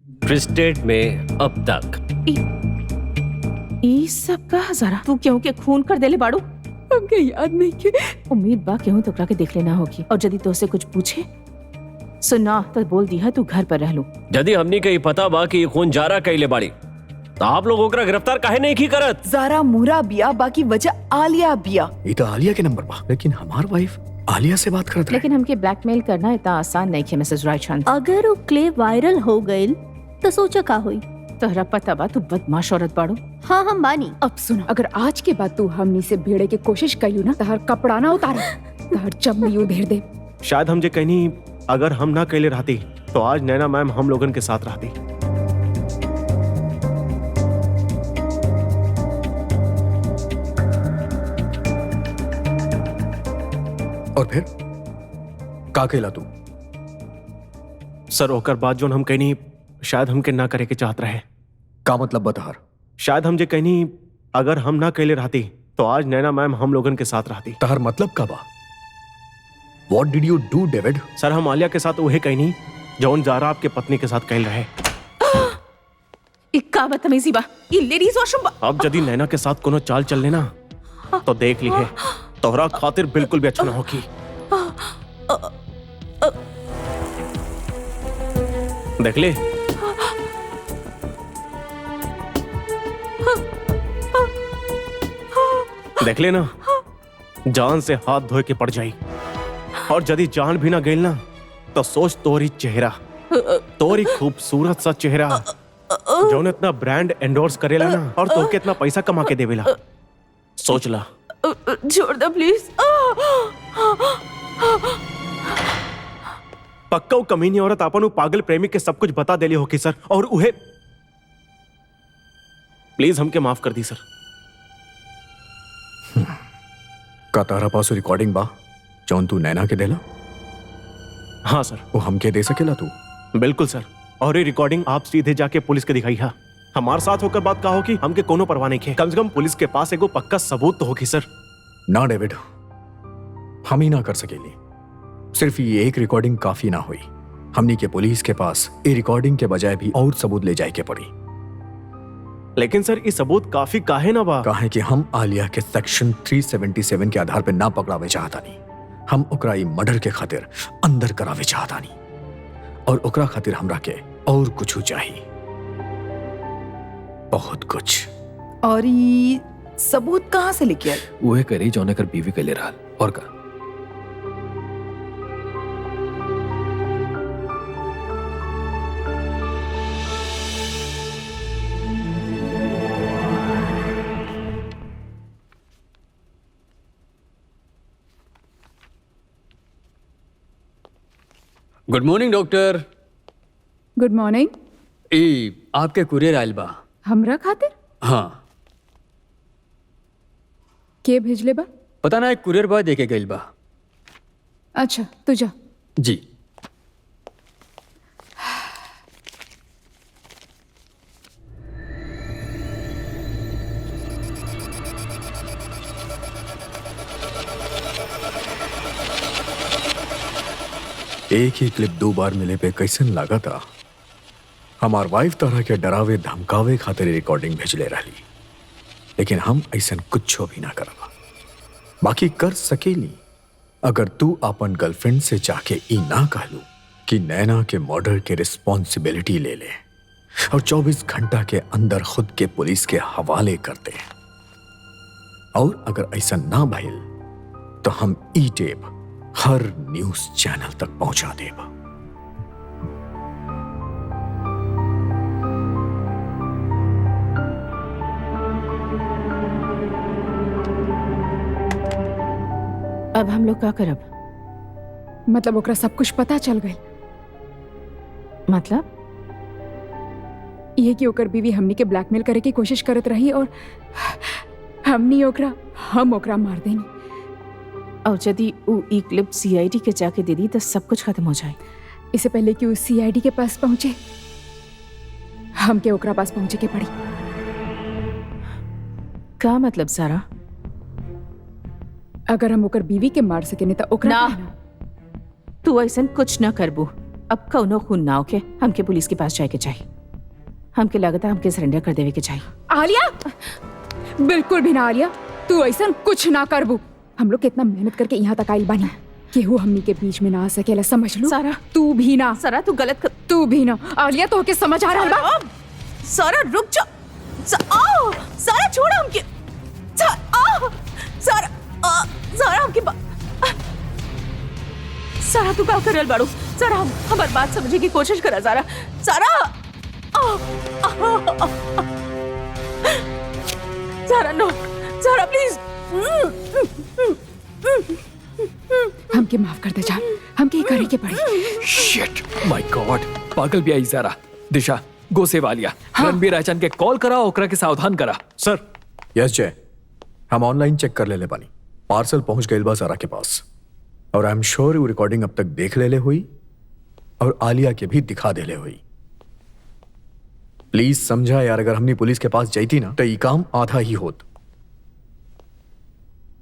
Twisted में अब तक ई सब का जरा तू क्यों के खून कर देले बाड़ू? हमके याद नहीं के। उम्मीद बा क्यों तोकरा के देख लेना होगी, और यदि तोसे कुछ पूछे सुना तो बोल दिया तू घर पर रह लू। यदि हमनी के पता बा कि ये खून जारा कैले बाड़ी तो आप लोग ओकरा गिरफ्तार काहे नहीं की करत? जारा मुरा बिया, बाकी वजह आलिया बिया। ये तो आलिया के नंबर बा, लेकिन हमार वाइफ आलिया से बात करत रहे। लेकिन हमके ब्लैकमेल करना इतना आसान नहीं है मिसेस रायचंद। अगर वो क्लिप वायरल हो गई तो सोचा का हुई? तोहरा पता बा तू बदमाश औरत बाड़ू। हाँ हम मानी। अब सुनो, अगर आज के बाद तू हमनी से भिड़े के कोशिश कयू ना, तहर कपड़ा ना उतारे, तहर चमड़ी उधेड़ दे। शायद हम जे कहनी अगर हम ना कैले रहती तो आज नैना मैम हम लोगन के साथ रहती। और फिर का केला तू? सर ओकर बाद जो हम कहनी शायद हमके ना करे के चाहत रहे। का मतलब बतहर? शायद हम जे कहनी अगर हम ना कैले रहती तो आज नैना मैम हम लोगन के साथ रहती। तहर मतलब का बा? What did you do, डेविड? सर हम आलिया के साथ उहे कहनी जौन जारा आपके पत्नी के साथ कैल रहे। इक्का बदतमीजी बा, ये लेडीज वॉशरूम बा। अब यदि नैना के साथ कोनो चाल चल लेना तो देख ली है तोहरा खातिर बिल्कुल भी अच्छा ना होगी। देख ले देख ले ना, जान से हाथ धोए के पड़ जाई। और यदि जान भी ना गई ना तो सोच तोरी चेहरा, तोरी खूबसूरत सा चेहरा जौन इतना ब्रांड एंडोर्स करेला ना और तो कितना पैसा कमा के देवेला। सोच ला। छोड़ दो प्लीज। पक्का कमीनी औरत आपन पागल प्रेमी के सब कुछ बता देली होगी सर, और उहे प्लीज हमके माफ कर दी सर। का तारा पास रिकॉर्डिंग बा जौन तू नैना के देला? हाँ सर। वो हमके दे सकेला तू? बिल्कुल सर, और ये रिकॉर्डिंग आप सीधे जाके पुलिस के दिखाई है। हमारे साथ होकर बात कहा होगी, हमके कोनो परवाह नहीं है। कम से कम पुलिस के पास एगो पक्का सबूत तो होगी सर। ना डेविड, हम ही ना कर सकेली। सिर्फ ये एक रिकॉर्डिंग काफी ना हुई। हमनी के पुलिस के पास ये रिकॉर्डिंग के बजाय भी और सबूत ले जाए के पड़ी। लेकिन सर ये सबूत काफी काहे ना बा? काहे कि हम आलिया के सेक्शन 377 के आधार पे ना पकड़ावे चाहता नहीं। हम ओकरा ई मर्डर के खातिर अंदर करावे चाहता नहीं, और ओकरा खातिर हमरा के और कुछ चाहिए, बहुत कुछ। और ये सबूत कहाँ से लेके आए? उहे करी जौन एकर बीवी के ले रहल। और का? Good morning doctor. Good morning. ए आपके कुरियर आयल बा। हमरा खातिर? हाँ। के भेजले बा? पता ना, एक कुरियर बॉय देके गइल बा। अच्छा तू जा। जी। एक ही क्लिप 2 बार मिले पे कैसन लगा था? हमार वाइफ तरह के डरावे धमकावे खातिर रिकॉर्डिंग भेजले रहली, लेकिन हम ऐसा कुछ भी ना करबा। बाकी कर सकेली अगर तू अपन गर्लफ्रेंड से जाके ई ना कहलू कि नैना के मर्डर के रिस्पॉन्सिबिलिटी ले ले और 24 घंटा के अंदर खुद के पुलिस के हवाले कर दे। और अगर ऐसा ना भइल तो हम ई टेप हर न्यूज चैनल तक पहुंचा देब। अब हम लोग क्या करब? मतलब ओकरा सब कुछ पता चल गई? मतलब ये कि ओकर बीवी हमनी के ब्लैकमेल करे की कोशिश करत रही और हम ओकरा मार देनी। और यदि वो ई क्लिप सीआईडी के जाके दे दी तो सब कुछ खत्म हो जाए। इससे पहले कि उस सीआईडी के पास पहुंचे, हमके ओकरा पास पहुंचे के पड़ी। का मतलब सारा? अगर हम ओकर बीवी के मार सके नहीं तो ओकरा ना, तू ऐसा कुछ ना करबू। अब कौनो खून ना होके हमके पुलिस के पास जाए के चाहिए। हमके लगता हमके सरेंडर कर देवे के चाहिए। आलिया, बिल्कुल भी ना आलिया, तू ऐसा कुछ ना करबू। हम लोग कितना मेहनत करके यहाँ तक आइल बानी, केहू हमनी के बीच में ना आ सकेला, समझ लो। सारा, तू भी ना। सारा तू गलत कर... तू भी ना। आलिया, तो के समझ आ रहा बा? सारा रुक जा। सारा छोड़ हमके। सारा हमके सारा तू का करल बाड़ू? सारा हमार बात समझे की कोशिश करा। सारा सारा नो, सारा प्लीज। हमके माफ कर दे जा, हमके करे के पड़ी। शिट, माय गॉड, पागल भी आई सारा। दिशा, गो से वालिया, रणबीर राजन के कॉल करा, ओकरा के सावधान करा। सर। यस जय, हम ऑनलाइन चेक कर ले पानी। पार्सल पहुंच गए बा सारा के पास, और आई एम श्योर वो रिकॉर्डिंग अब तक देख ले हुई और आलिया के भी दिखा दे ले हुई। प्लीज समझा यार, अगर हमने पुलिस के पास जाती ना तो ये काम आधा ही होत।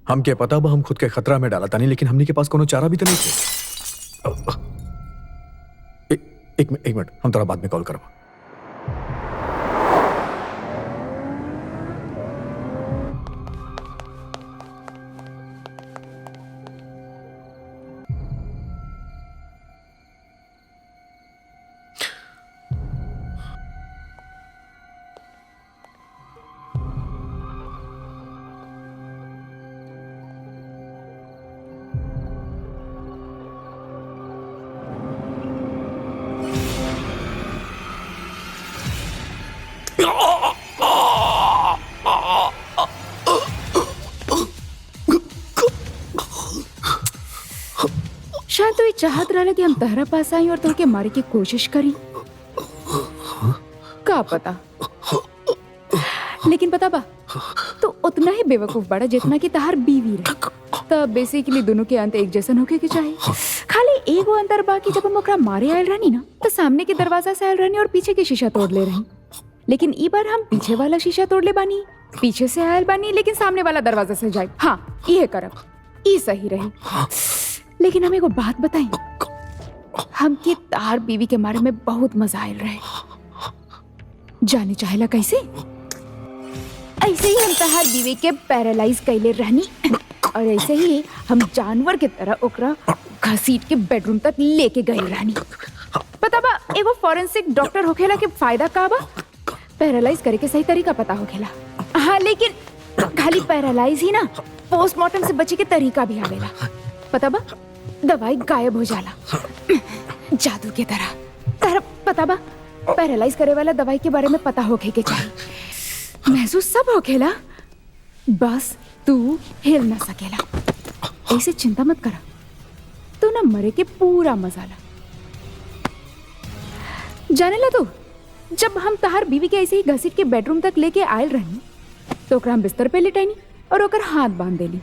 हमके पता बा हम खुद के खतरा में डाला था नहीं, लेकिन हमने के पास कोनो चारा भी तो नहीं थे। एक मिनट, हम थोड़ा बाद में कॉल करवा। शायद तो ये चाहत रहा कि हम तहरा पास आई और तोहके मारे की कोशिश करी, का पता। लेकिन पता बा, तो उतना ही बेवकूफ बड़ा जितना कि तहार बीवी रहे। तब बेसिकली दोनों के अंत एक जैसन होके के चाहिए। खाली एगो अंतर बा कि जब हम ओकरा मारे आयल रहनी ना, तो सामने के दरवाजा से आयल रहनी और पीछे के शीशा तोड़ ले रही। लेकिन ई बार हम पीछे वाला शीशा तोड़ ले बानी, पीछे से आयल बानी, लेकिन सामने वाला दरवाजा से जाए। हाँ, ये करब, ई सही रही। लेकिन हम एगो बात बताई, हमके तार बीवी के मारे में बहुत मजा आयल रहे। जाने चाहेला कैसे? ऐसे ही हम तहार बीवी के पैरालाइज कैले रहनी, और ऐसे ही हम जानवर के तरह ओकरा घसीट के बेडरूम तक लेके गए रहनी। पता बा एगो फॉरेंसिक डॉक्टर होखेला के फायदा का बा? पैरालाइज करे के सही तरीका पता होखेला। हाँ, लेकिन खाली पैरालाइज ही ना, पोस्टमार्टम से बचे के तरीका भी आवेला। पता बा, दवाई गायब हो जाला जादू के तरह। तारा पता बा, पैरालाइज करे वाला दवाई के बारे में पता होखे के चाहिए। महसूस सब होखेला, बस तू हिल ना सकेला। ऐसे चिंता मत करा, तू ना मरे के पूरा मजा ला। जाने ला तू, जब हम तहार बीवी के ऐसे ही घसीट के बेडरूम तक लेके आयल रही, तो ओकरा हम बिस्तर पे लेटाइनी और ओकर हाथ बांध देली।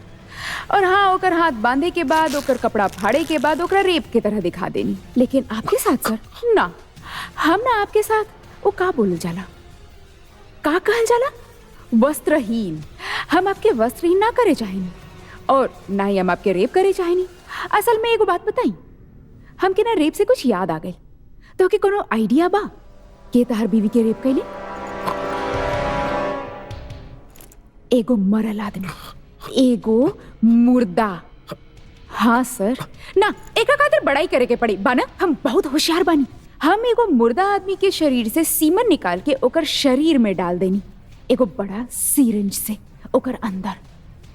और हाँ, ओकर हाथ बांधे के बाद, ओकर कपड़ा फाड़े के बाद ओकरा रेप के तरह दिखा देनी। लेकिन आपके साथ सर ना, हम ना आपके साथ वो का बोल जाला, का कहल जाला, वस्त्रहीन। हम आपके वस्त्रहीन ना करे चाहेनी, और ना ही हम आपके रेप करे चाहेनी। असल में एगो बात बताई, हमके ना रेप से कुछ याद आ गई। तो के कोनो आइडिया बा के तहार बीवी के रेप कैले? एगो मरल आदमी, एगो मुर्दा। हाँ सर, ना एक खातिर बड़ाई करे के पड़ी बाना, हम बहुत होशियार बानी। हम एगो मुर्दा आदमी के शरीर से सीमन निकाल के ओकर शरीर में डाल देनी, एगो बड़ा सिरिंज से ओकर अंदर,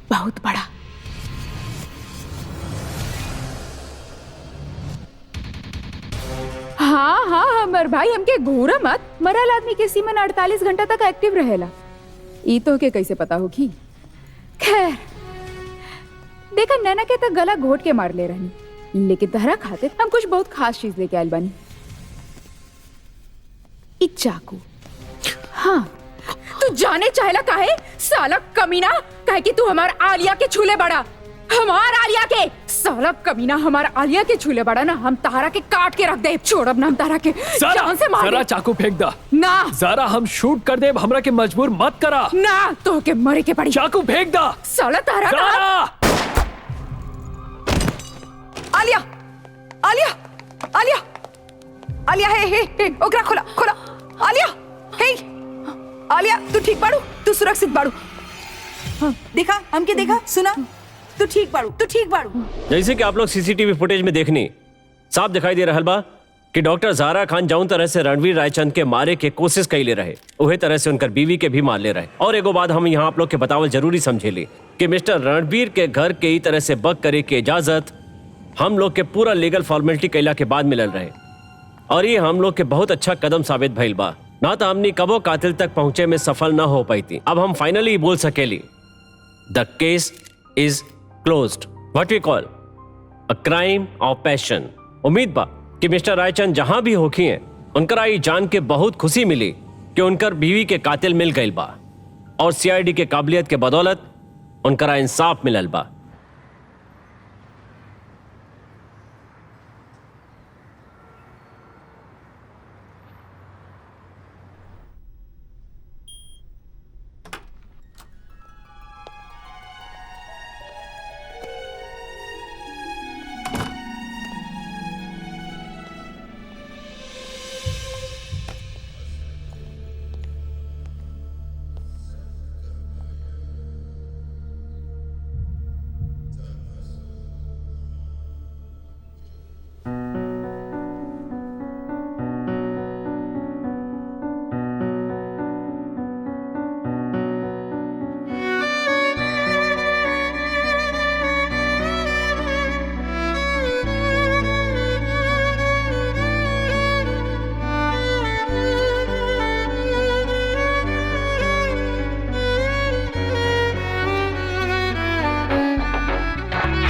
बहुत बड़ा। हाँ हाँ हमर भाई, हमके घूरा मत। मरल आदमी के सीमन 48 घंटा तक एक्टिव रहेला। ई तो के कैसे पता होगी? खैर, देखा नैना के तो गला घोट के मार ले रही, लेकिन तहरा खातिर हम कुछ बहुत खास चीज लेके आयल बानी। ई चाकू। हाँ, तू जाने चाहेला काहे साला कमीना? काहे कि तू हमार आलिया के छूले बड़ा, हमार आलिया के साला कमीना, हमार आलिया के छूले बड़ा ना, हम तारा के काट के रख दे। छोड़ब ना हम तारा के, जान से मार जरा चाकू फेंक दा ना। जरा हम शूट कर दे, हमरा के मजबूर मत करा ना, तो के मरे के पड़ी। चाकू फेंक दा साला तारा ना। आलिया, आलिया, आलिया, आलिया हे ओकरा खोला खोला आलिया हे आलिया तू ठीक बाड़ू तू सुरक्षित बाड़ू देखा हमके देखा सुना तू ठीक बाड़ू जैसे कि आप लोग सीसीटीवी फुटेज में देखनी साफ दिखाई दे रहल बा कि डॉक्टर ज़ारा खान जौन तरह से रणवीर रायचंद के मारे के कोशिश कैले रहे उहे तरह से उनकर बीवी के भी मार ले रहे। और एगो बात हम यहाँ आप लोग के बतावल जरूरी समझेली कि मिस्टर रणवीर के घर के ई तरह से बग करे के इजाजत हम लोग के पूरा लीगल फॉर्मेलिटी कैला के बाद मिलल रहे और ये हम लोग के बहुत अच्छा कदम साबित भइल बा। ना तो हमनी कबो कातिल तक पहुंचे में सफल न हो पाई थी। अब हम फाइनली बोल सकेली the case is closed, what we call a crime of passion. उम्मीद बा कि मिस्टर रायचंद जहां भी होखी हैं उनकर आई जान के बहुत खुशी मिली कि उनकर बीवी के कातिल मिल गई बा और सीआईडी के काबिलियत के बदौलत उनकर इंसाफ मिलल बा।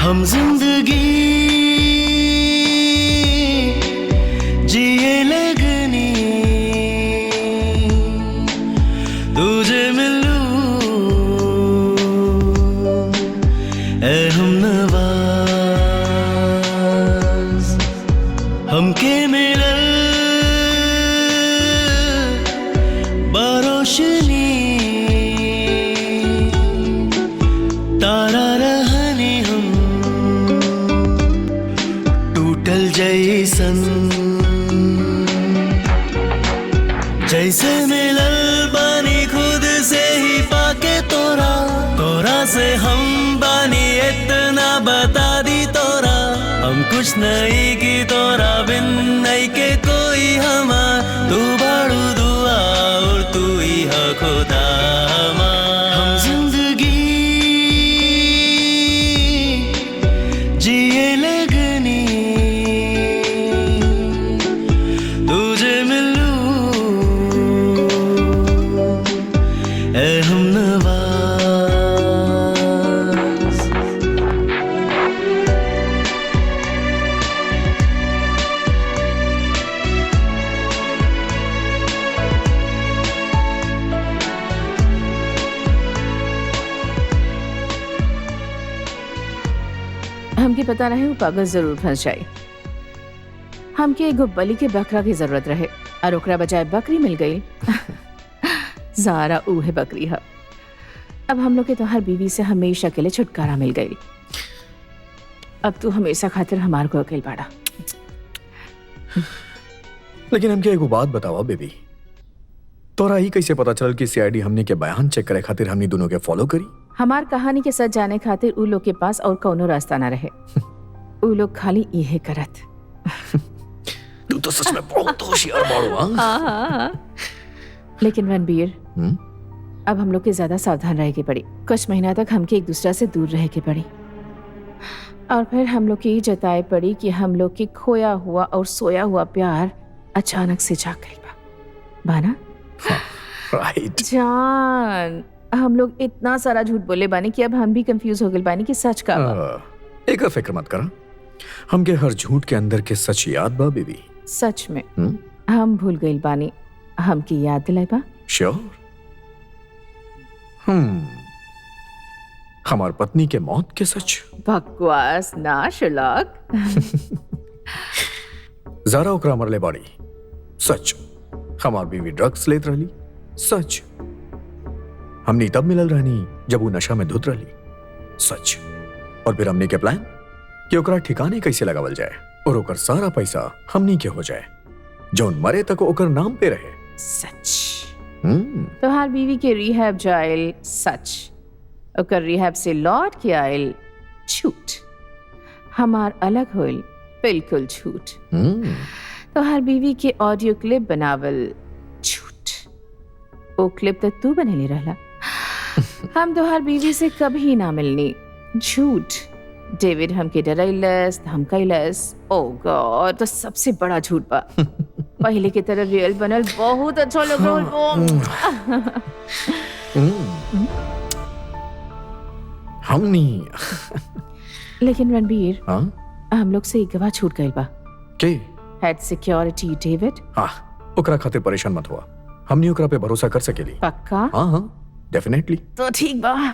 हम जिंदगी जिए लगनी तुझे मिलूं ऐ हम नवाज हमके मिलल बारोशनी तारा रहनी हम टूटल जैसन जैसे मिलल बानी खुद से ही पाके तोरा तोरा से हम बानी इतना बता दी तोरा हम कुछ नहीं की तोरा बिन नहीं के कोई हमार तू बाड़ू दुआ और तू ही है खुदा हमार हम जिंदगी जिए लगनी तुझे मिलूं ऐ हम नवाज हमके पता रहे वो पागल जरूर फंस जाए। हमके एगो बलि के बकरा की जरूरत रहे और ओकरा बजाय बकरी मिल गई। ज़ारा ऊहे बकरी है। अब हम लोग के तोहर बीवी से हमेशा के लिए छुटकारा मिल गई। अब तू हमेशा खातिर हमार को अकेल बाड़ा। लेकिन हमके एगो बात बतावा बेबी, तोरा ही कैसे पता चल कि सीआईडी हमने के बयान चेक करे खातिर हमनी दोनों के फॉलो करी? हमार कहानी के सच जाने खातिर उ लोग के पास और कौनो रास्ता ना रहे। उ लोग खाली इहे करत। तू तो सच में बहुत होशियार बाड़ू। हाँ? लेकिन रणबीर, अब हम लोग के ज्यादा सावधान रहे के पड़ी। कुछ महीना तक हमके एक दूसरा से दूर रहे के पड़ी और फिर हम लोग की जताए पड़ी कि हम लोग के खोया हुआ और सोया हुआ प्यार अचानक से जाग गई बाना। राइट जान, हम लोग इतना सारा झूठ बोले बानी कि अब हम भी कंफ्यूज हो गए बानी कि सच का बा। एक फिक्र मत करा, हमके हर झूठ के अंदर के सच याद बा बेबी। सच में हम भूल गए बानी, हमकी याद दिलाई बा। श्योर। हमार पत्नी के मौत के सच। बकवास ना शुलाक। ज़ारा ओकरा मरले बाड़ी, सच। हमार बीवी ड्रग्स लेत रहली, सच। हमनी तब मिलल रहनी जब वो नशा में धुत रहली, सच। और फिर हमनी के प्लान कि ओकरा ठिकाने कैसे लगावल जाए और ओकर सारा पैसा हमनी के हो जाए, जौन मरे तक ओकर नाम पे रहे। सच। हम्म, तोहार बीवी के रिहैब जाइल सच, ओकर रिहैब से लौट के आइल झूठ, हमार अलग होइल बिल्कुल झूठ, हम्म, तोहार बीवी के ऑडियो क्लिप बनावल झूठ, वो क्लिप तो तू बनेले रहला। हम तोहार बीवी से कभी ना मिलनी झूठ, डेविड हमके डरैलस धमकैलस, ओ गॉड तो सबसे बड़ा झूठ बा। पहले की तरह रियल बनल बहुत अच्छा लग रहा हमनी लेकिन रणबीर हाँ हम लोग से एक गवाह छूट गइल बा, के हेड सिक्योरिटी डेविड। हाँ ओकरा खातिर परेशान मत हुआ, हमनी ओकरा पे भरोसा कर सकेली। पक्का? हाँ हाँ डेफिनेटली। तो ठीक बा।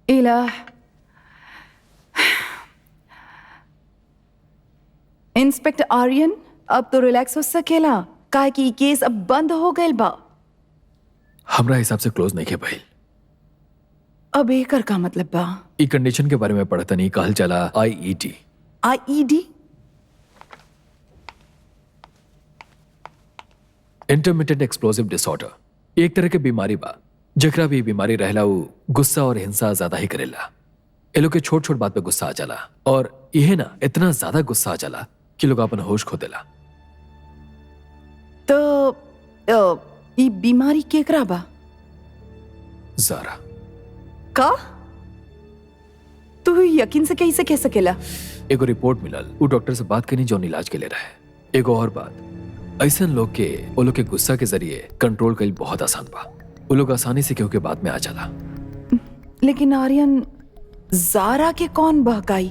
इला इंस्पेक्टर आर्यन अब तो रिलैक्स हो सकेला, काहे कि ई केस अब बंद हो गइल बा। हमरा हिसाब से क्लोज नहीं के भाई। अब एकर का मतलब बा? ई कंडीशन के बारे में पढ़ता नहीं, कहल चला IED। IED? Intermittent explosive disorder एक तरह के बीमारी बा, जकरा भी बीमारी रहला उ गुस्सा और हिंसा ज्यादा ही करेला। ए लोग के छोट छोट बात पे गुस्सा आ जाला, और यह ना इतना ज्यादा गुस्सा आ जाला कि लोग अपन होश खो देला। तो ई बीमारी केकरा बा? ज़ारा। का? तू यकीन से कैसे कह सकेला? एगो रिपोर्ट मिलल, उ डॉक्टर से बात करनी जो इलाज के लिए रहे। एगो और बात, ऐसा लोग के गुस्सा के जरिए कंट्रोल कईल बहुत आसान बा। वो लोग आसानी से केहू के बात में आ जाला। लेकिन आर्यन ज़ारा के कौन बहकाई?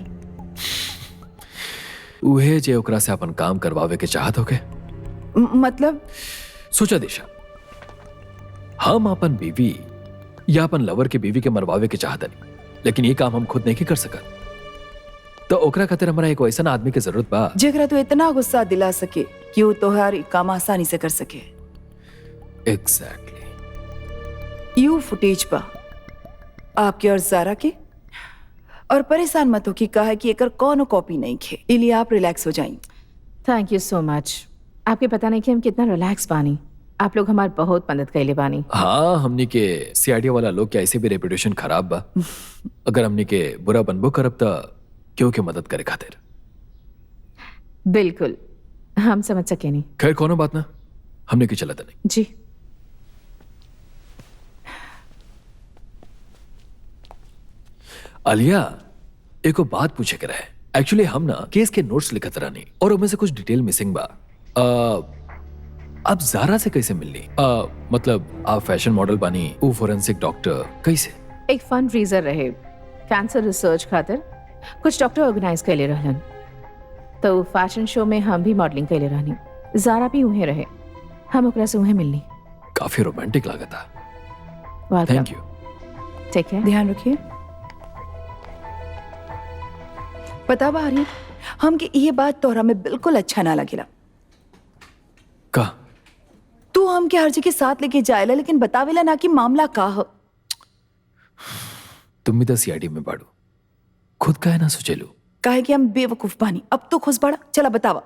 उहे जे ओकरा से अपन काम करवावे के चाहत होके। मतलब? सोचा दिशा, हम अपन बीवी या अपन लवर के बीवी के मरवावे के चाहत नहीं, लेकिन ये काम हम खुद नहीं कर सकत। तो ओकरा खातिर हमारा एक ऐसा आदमी की जरूरत बा जेकरा तू इतना गुस्सा दिला सके कि वो तोहार काम आसानी से कर सके। एग्जैक्टली। यू फुटेज बा आपके और ज़ारा के, और परेशान मत हो कि कहा कि एकर कौनो कॉपी नहीं खे, इलिए आप रिलैक्स हो जाएं। Thank you so much. आपके पता नहीं कि हम कितना रिलैक्स बानी, आप लोग हमार बहुत मदद कैले बानी। हाँ, हमनी के CID वाला लोग के ऐसे भी रेपुटेशन खराब बा। अगर हमनी के बुरा बनबो करब त क्यों के मदद करे खातिर। बिल्कुल, हम समझ सके नहीं। खैर कोनो बात ना, हमने की चलत नहीं। जी आलिया, एको बात पूछे के रहे। एक्चुअली हम ना केस के नोट्स लिखत रहनी और उनमें से कुछ डिटेल मिसिंग बा। आप ज़ारा से कैसे मिलनी? मतलब आप फैशन मॉडल बानी, वो फोरेंसिक डॉक्टर, कैसे? एक फंड रेजर रहे कैंसर रिसर्च खातिर, कुछ डॉक्टर ऑर्गेनाइज कैले रहलन, तो फैशन शो में हम भी मॉडलिंग कैले रहनी। ज़ारा भी उहे रहे, हम ओकरा से उहे मिलनी। काफी रोमांटिक लगा था। Welcome. Thank you. Take care. ध्यान रखिए। पता बा आर्यन, हमके ये बात तोहरा में बिल्कुल अच्छा ना लगेला। का? तू हमके हर जगह साथ लेके जाएला, लेकिन बतावेला ना कि मामला का हो। तुम भी तो CID में बाड़ू, खुद का है ना सोचेलू। काहे कि हम बेवकूफ बानी। अब तो खुश बड़ा, चला बतावा।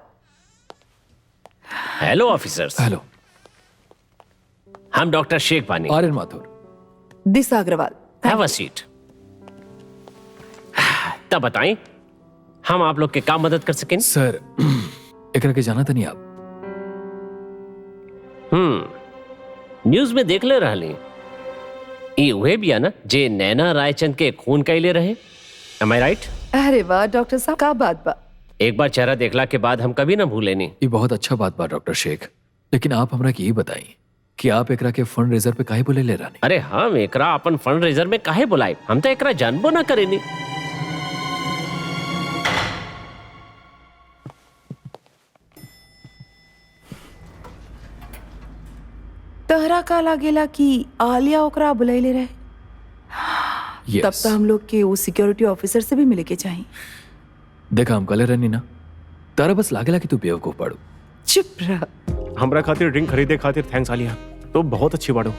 Hello officers. हेलो, हम डॉक्टर शेख बानी। आर्यन माथुर। दिशा अग्रवाल। Have a seat. तब बताएं हम आप लोग के काम मदद कर सकें। सर, एकरा के जाना था नहीं आप? न्यूज में देख ले रहली, ये उहे भी है ना जे नैना रायचंद के खून कैले रहे। Am I right? अरे वाह डॉक्टर साहब, का बात बा। एक बार चेहरा देखला के बाद हम कभी ना भूलेनी। ये बहुत अच्छा बात बा डॉक्टर शेख, लेकिन आप हमरा के ये बताई कि आप एकरा के फंड रेजर पे काहे बोले ले रानी? अरे हम एकरा अपन फंड रेजर में काहे बुलाए, हम तो एकरा जानबो ना करेनी। तहरा का लागेला कि आलिया ओकरा बुलाइले रहे? Yes. तब तो हम लोग के वो सिक्योरिटी ऑफिसर से भी मिले के चाहिए। देखा हम कले रहनी ना, तारा बस लागेला कि तू बेवकूफ बाड़ू। चुप रह। हमरा खातिर ड्रिंक खरीदे खातिर थैंक्स आलिया, तो बहुत अच्छी बाड़ो।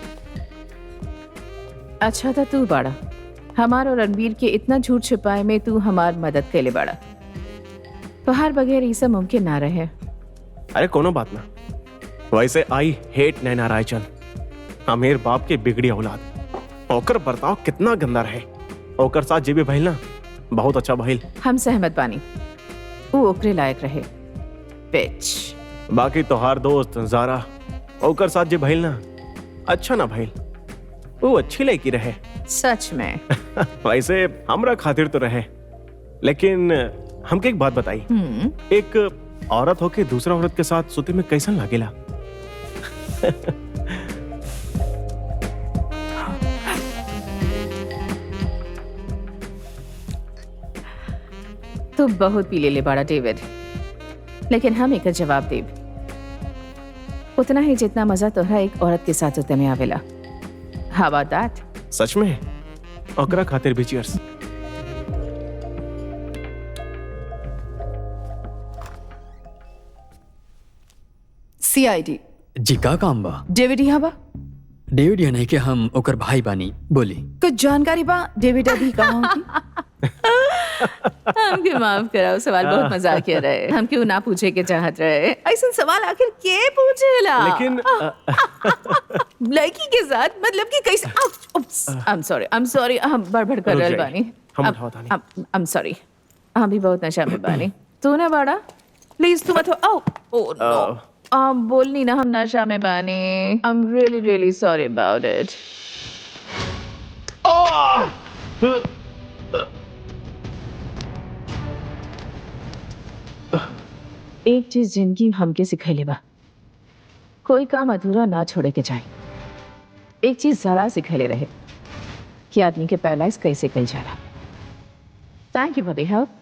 अच्छा था तू बाड़ा, हमार और रणवीर के इतना झूठ छिपाए में तू हमार मदद के लिए बड़ा। तोहार बगैर ये सब मुमकिन ना रहे। अरे कोनो बात ना। वैसे आई हेट नैना रायचंद, अमीर बाप के बिगड़ी औलाद। ओकर बर्ताव कितना गंदा रहे। ओकर साथ जे भी भइल ना, बहुत अच्छा भइल। हम सहमत बानी, वो ओकरे लायक रहे। बिच। बाकी तोहार दोस्त जारा, ओकर साथ जे भइल ना, अच्छा ना भइल। वो अच्छी लड़की रहे। सच में। वैसे हमरा खातिर तो रहे, लेकिन हमके एक बात बताई। एक औरत होके दूसरा औरत के साथ सोते में कैसन लागेला? तू बहुत पी ले बाड़ा डेविड, लेकिन हम एक जवाब देब उतना ही जितना मजा तोहरा एक औरत के साथ होते में आवेला। How about that? सच में? ओकरा खातिर भी चीयर्स। CID जी का काम बा? डेविड यहाँ बा? डेविड ये नहीं कि हम ओकर भाई बानी। बोली। कुछ जानकारी बा डेविड अभी कहाँ होगी? हमके माफ कराओ, सवाल बहुत मजाकिया रहे। हम क्यों ना पूछे के चाहत रहे। ऐसा सवाल आखिर के पूछेला? लेकिन लड़की के साथ मतलब कि कैसे? I'm sorry, हम बड़बड़ कर रहे बानी। I'm sorry, हम भी बहुत नशा में बानी। तू ना बड़ा, प्लीज तू मत हो। Oh no, बोलनी ना हम नशा में बानी। I'm really sorry about it. एक चीज जिंदगी हमके सिखैले बा, कोई काम अधूरा ना छोड़े के चाहे। एक चीज जरा सिखैले रहे कि आदमी के पैरालाइज कैसे कल जाला। Thank you for the help.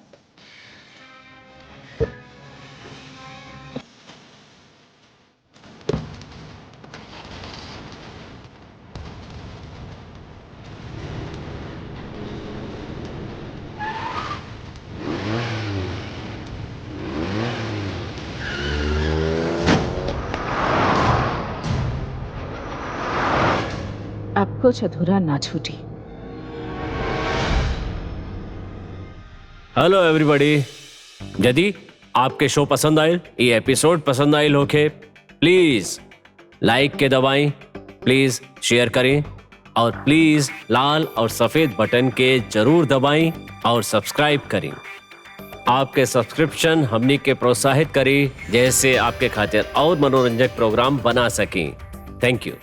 अब कुछ अधूरा ना छूटी। हेलो एवरीबॉडी, यदि आपके शो पसंद आए, ये एपिसोड पसंद आए होके, प्लीज लाइक के दबाएं, प्लीज शेयर करें और प्लीज लाल और सफेद बटन के जरूर दबाएं और सब्सक्राइब करें। आपके सब्सक्रिप्शन हमनी के प्रोत्साहित करें जैसे आपके खातिर और मनोरंजक प्रोग्राम बना सकें। Thank you.